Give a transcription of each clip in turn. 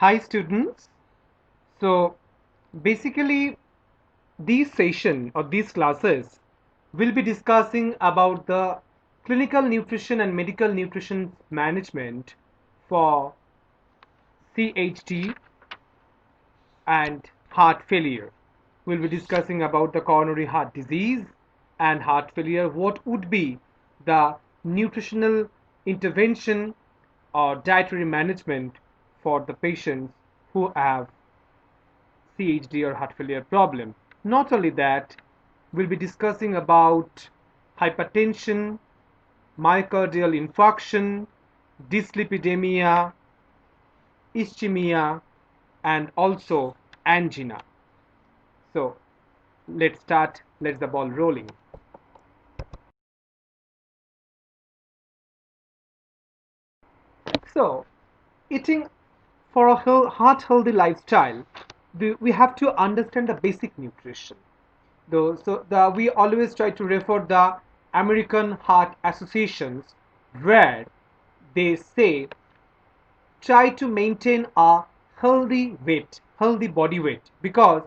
Hi students. So basically these session or these classes will be discussing about the clinical nutrition and medical nutrition management for CHD and heart failure. We'll be discussing about the coronary heart disease and heart failure. What would be the nutritional intervention or dietary management for the patients who have CHD or heart failure problem. Not only that, we'll be discussing about hypertension, myocardial infarction, dyslipidemia, ischemia, and also angina. So let's start, let's the ball rolling. So eating for a heart healthy lifestyle, we have to understand the basic nutrition. We always try to refer the American Heart Associations where they say try to maintain a healthy weight, healthy body weight, because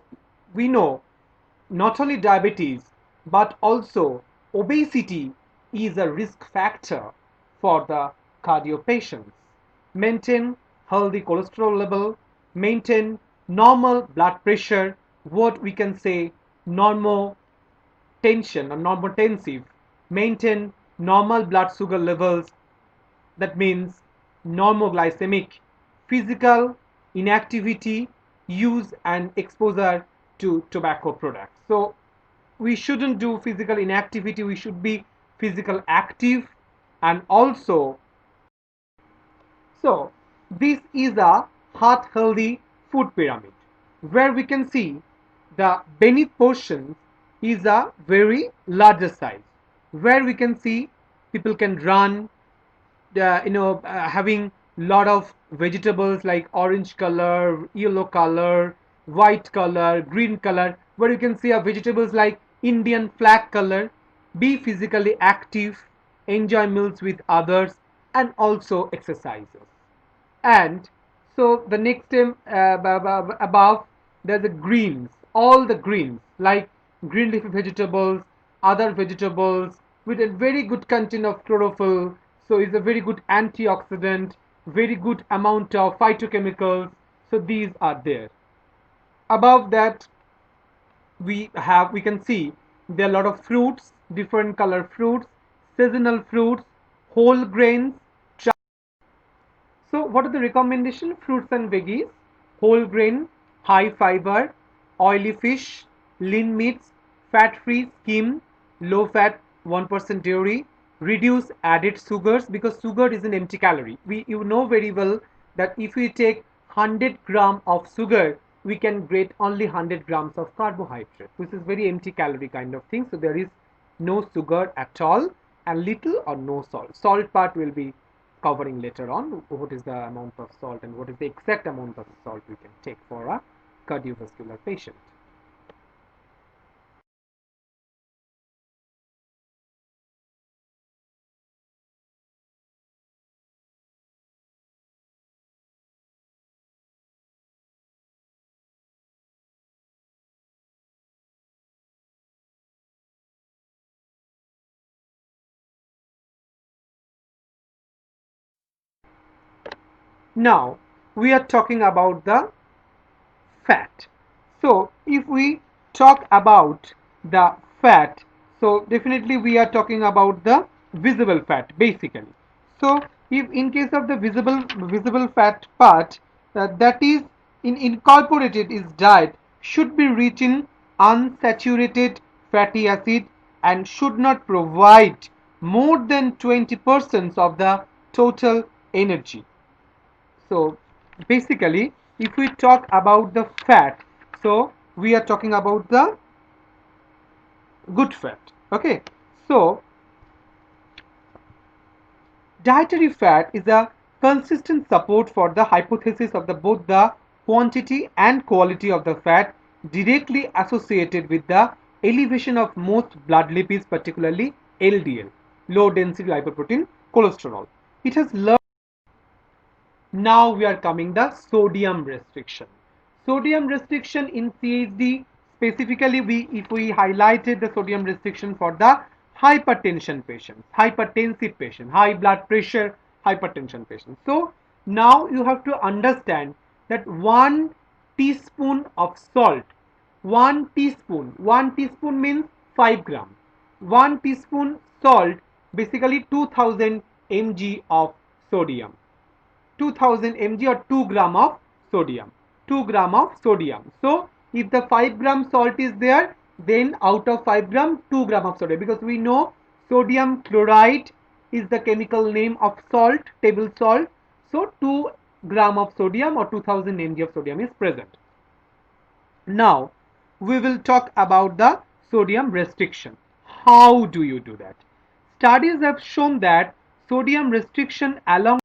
we know not only diabetes but also obesity is a risk factor for the cardio patients. Maintain healthy cholesterol level, maintain normal blood pressure, what we can say normal tension or normotensive, maintain normal blood sugar levels, that means normoglycemic, physical inactivity, use and exposure to tobacco products. So we shouldn't do physical inactivity, we should be physical active. And also, so this is a heart healthy food pyramid where we can see the beneath portions is a very larger size where we can see people can run, having lot of vegetables like orange color, yellow color, white color, green color, where you can see vegetables like Indian flag color. Be physically active, enjoy meals with others, and also exercises. And so the next time above, there's the greens, all the greens like green leafy vegetables, other vegetables with a very good content of chlorophyll. So it's a very good antioxidant, very good amount of phytochemicals. So these are there. Above that, we can see there are a lot of fruits, different color fruits, seasonal fruits, whole grains. So what are the recommendation? Fruits and veggies, whole grain, high fiber, oily fish, lean meats, fat-free, skim, low fat, 1% dairy, reduce added sugars because sugar is an empty calorie. You know very well that if we take 100 gram of sugar, we can get only 100 grams of carbohydrate, which is very empty calorie kind of thing. So there is no sugar at all and little or no salt. Salt part will be covering later on, what is the amount of salt and what is the exact amount of salt we can take for a cardiovascular patient. Now we are talking about the fat. So if we talk about the fat, so definitely we are talking about the visible fat basically. So if in case of the visible fat part, that is incorporated is diet should be rich in unsaturated fatty acid and should not provide more than 20% of the total energy. So basically, if we talk about the fat, so we are talking about the good fat. Okay. So dietary fat is a consistent support for the hypothesis of the both the quantity and quality of the fat directly associated with the elevation of most blood lipids, particularly LDL, low density lipoprotein cholesterol. It has learned Now we are coming the sodium restriction. Sodium restriction in CHD, specifically if we highlighted the sodium restriction for the hypertension patients, hypertensive patient, high blood pressure hypertension patients. So now you have to understand that 1 teaspoon of salt, 1 teaspoon means 5 gram. 1 teaspoon salt, basically 2000 mg of sodium. 2000 mg or 2 gram of sodium. 2 gram of sodium. So if the 5 gram salt is there, then out of 5 gram 2 gram of sodium, because we know sodium chloride is the chemical name of salt, table salt. So 2 gram of sodium or 2000 mg of sodium is present. Now we will talk about the sodium restriction. How do you do that? Studies have shown that sodium restriction along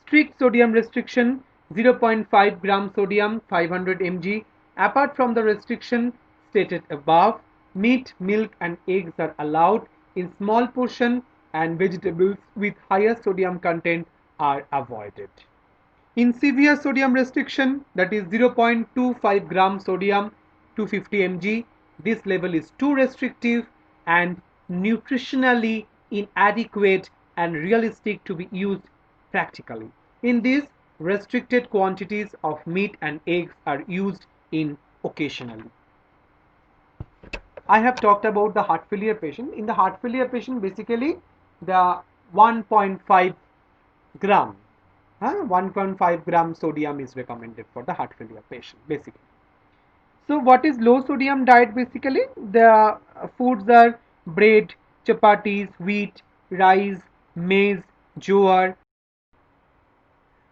strict sodium restriction 0.5 gram sodium 500 mg. Apart from the restriction stated above, meat, milk and eggs are allowed in small portion and vegetables with higher sodium content are avoided. In severe sodium restriction, that is 0.25 gram sodium 250 mg, this level is too restrictive and nutritionally inadequate and realistic to be used practically. In this, restricted quantities of meat and eggs are used in occasionally. I have talked about the heart failure patient. In the heart failure patient, basically the 1.5 gram 1.5 gram sodium is recommended for the heart failure patient basically. So what is low sodium diet? Basically the foods are bread, chapatis, wheat, rice, maize, jowar.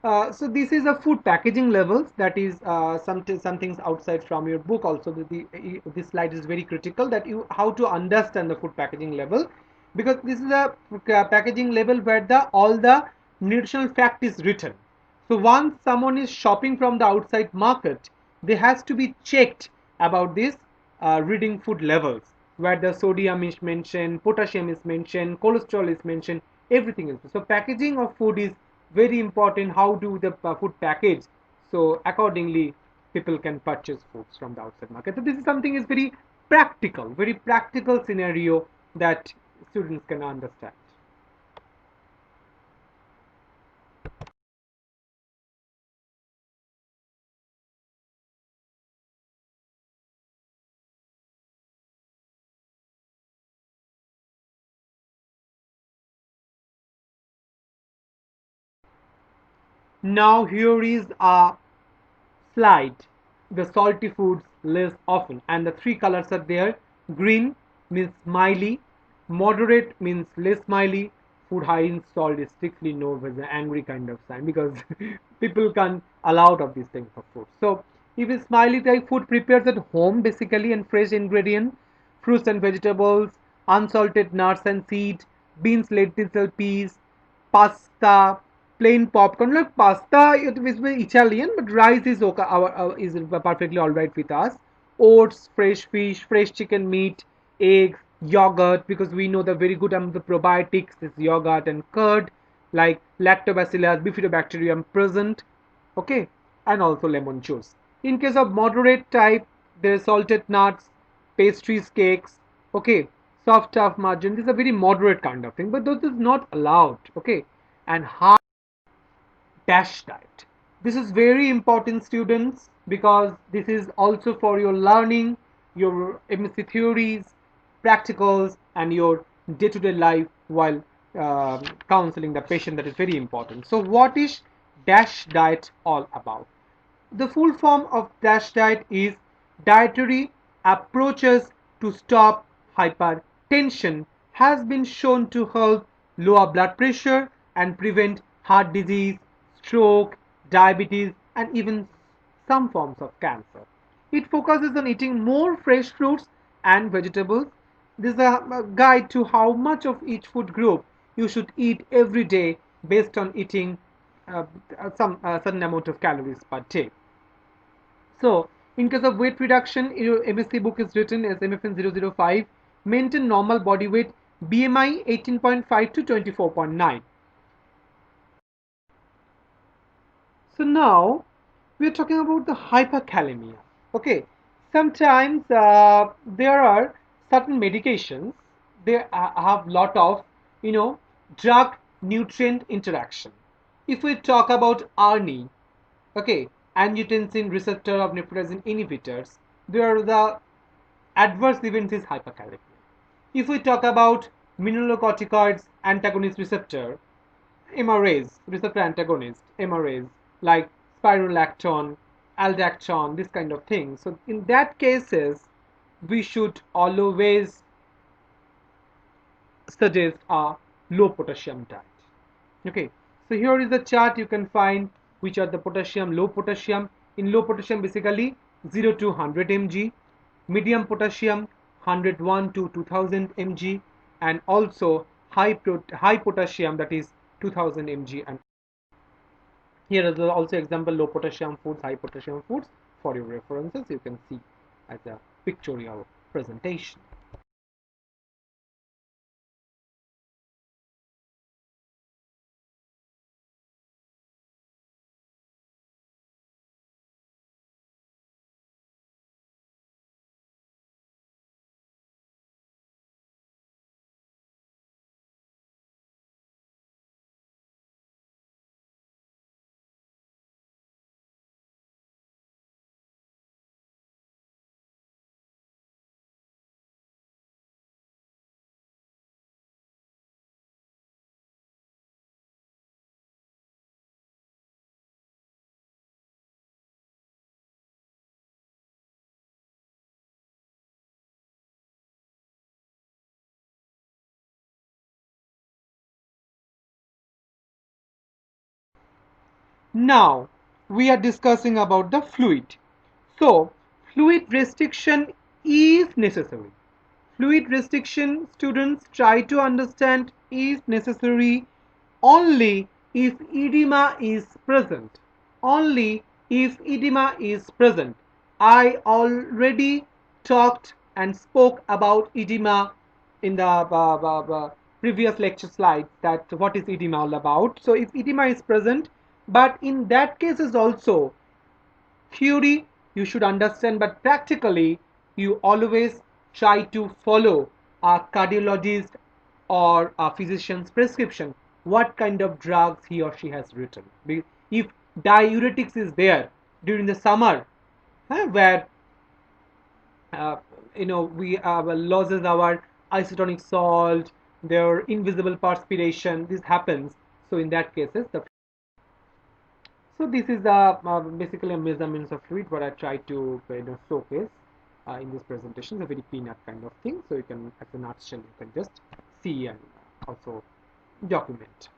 So this is a food packaging levels, that is some things outside from your book also. This slide is very critical, that you how to understand the food packaging level, because this is a packaging level where the all the nutritional fact is written. So once someone is shopping from the outside market, they has to be checked about this reading food levels, where the sodium is mentioned, potassium is mentioned, cholesterol is mentioned, everything is. So packaging of food is very important. How do the food package, so accordingly people can purchase foods from the outside market. So this is something is very practical scenario that students can understand. Now here is a slide, the salty foods less often, and the three colors are there. Green means smiley, moderate means less smiley, food high in salt is strictly no, with an angry kind of sign, because people can't allow of these things of food. So if it's smiley type, food prepared at home basically and fresh ingredient, fruits and vegetables, unsalted nuts and seeds, beans, lentil, peas, pasta, plain popcorn. Like pasta, it is very Italian, but rice is okay. Is perfectly all right with us. Oats, fresh fish, fresh chicken meat, eggs, yogurt, because we know the very good the probiotics is yogurt and curd, like lactobacillus, bifidobacterium present. Okay, and also lemon juice. In case of moderate type, there is salted nuts, pastries, cakes. Okay, soft tough margarine. This is a very moderate kind of thing, but those is not allowed. Okay, and hard dash diet. This is very important, students, because this is also for your learning, your MSc theories, practicals, and your day-to-day life while counseling the patient. That is very important. So what is dash diet all about? The full form of DASH diet is dietary approaches to stop hypertension, has been shown to help lower blood pressure and prevent heart disease, stroke, diabetes, and even some forms of cancer. It focuses on eating more fresh fruits and vegetables. This is a guide to how much of each food group you should eat every day based on eating uh, some certain amount of calories per day. So, in case of weight reduction, your MSc book is written as MFN 005. Maintain normal body weight, BMI 18.5 to 24.9. So now we are talking about the hyperkalemia. Okay, sometimes there are certain medications, they have lot of drug nutrient interaction. If we talk about ARNI, okay, angiotensin receptor of neprilysin inhibitors, there are the adverse events is hyperkalemia. If we talk about mineralocorticoids antagonist receptor, MRAs, receptor antagonist, MRAs, like spirulactone, aldactone, this kind of thing. So in that cases, we should always suggest a low potassium diet. Okay, so here is the chart you can find which are the potassium, low potassium. In low potassium, basically 0 to 100 mg, medium potassium 101 to 2000 mg, and also high potassium, that is 2000 mg. And here is also example low potassium foods, high potassium foods for your references. You can see as a pictorial presentation. Now we are discussing about the fluid. So fluid restriction is necessary. Fluid restriction, students try to understand, is necessary only if edema is present. Only if edema is present. I already talked and spoke about edema in the previous lecture slide, that what is edema all about. So if edema is present, but in that case is also theory you should understand, but practically you always try to follow a cardiologist or a physician's prescription, what kind of drugs he or she has written. If diuretics is there during the summer, where uh, we loses our isotonic salt, their invisible perspiration, this happens. So in that cases, this is the basically a measurements of fluid what I try to showcase in this presentation. It's a very peanut kind of thing, so you can, as a nutshell, you can just see and also document.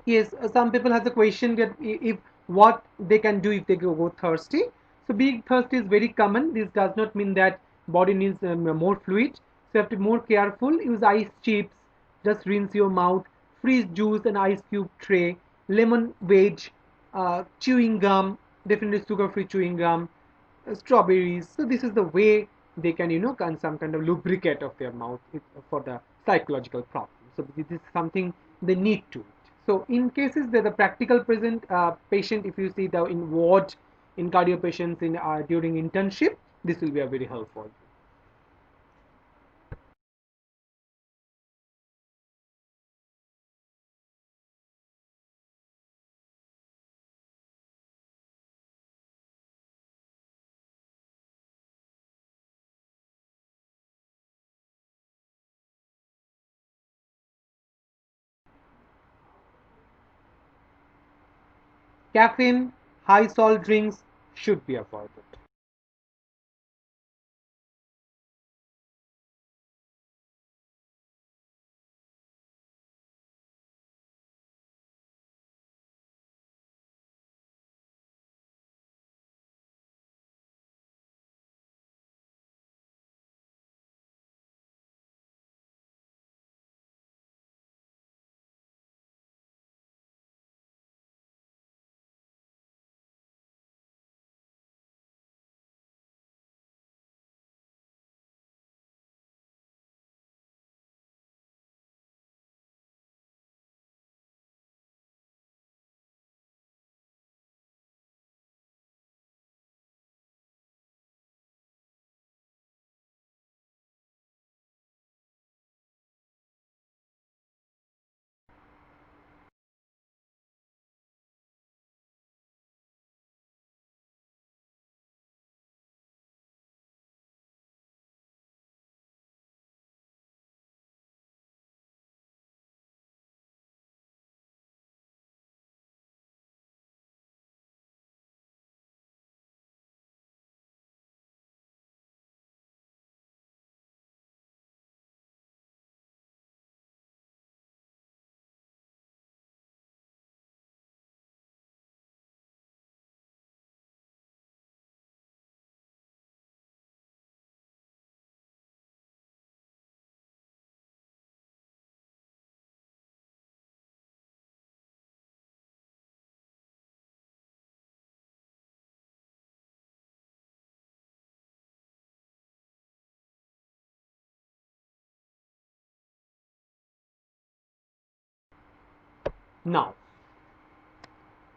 Yes, some people has a question that if what they can do if they go thirsty. So being thirsty is very common. This does not mean that body needs more fluid. So you have to be more careful. Use ice chips. Just rinse your mouth. Freeze juice and ice cube tray. Lemon wedge. Chewing gum. Definitely sugar-free chewing gum. Strawberries. So this is the way they can can some kind of lubricate of their mouth for the psychological problem. So this is something they need to. So in cases that the practical present patient, if you see the in ward in cardio patients in during internship, this will be a very helpful. Caffeine, high salt drinks should be avoided. Now,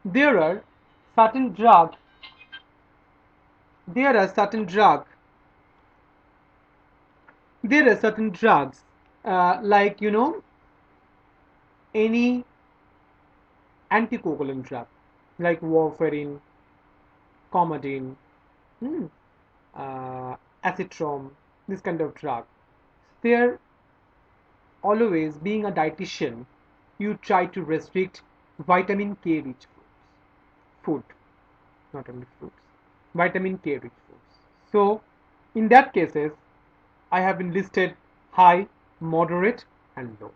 there are certain drug, there are certain drug, there are certain drugs, like any anticoagulant drug, like warfarin, comadine, hmm, acetrom, this kind of drug. They're always, being a dietitian, you try to restrict vitamin K rich food, not only fruits, vitamin K rich foods. So, in that cases, I have been listed high, moderate, and low.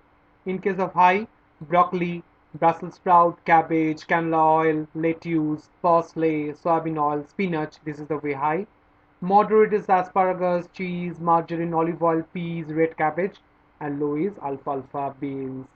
In case of high, broccoli, Brussels sprout, cabbage, canola oil, lettuce, parsley, soybean oil, spinach. This is the way high. Moderate is asparagus, cheese, margarine, olive oil, peas, red cabbage, and low is alfalfa, beans,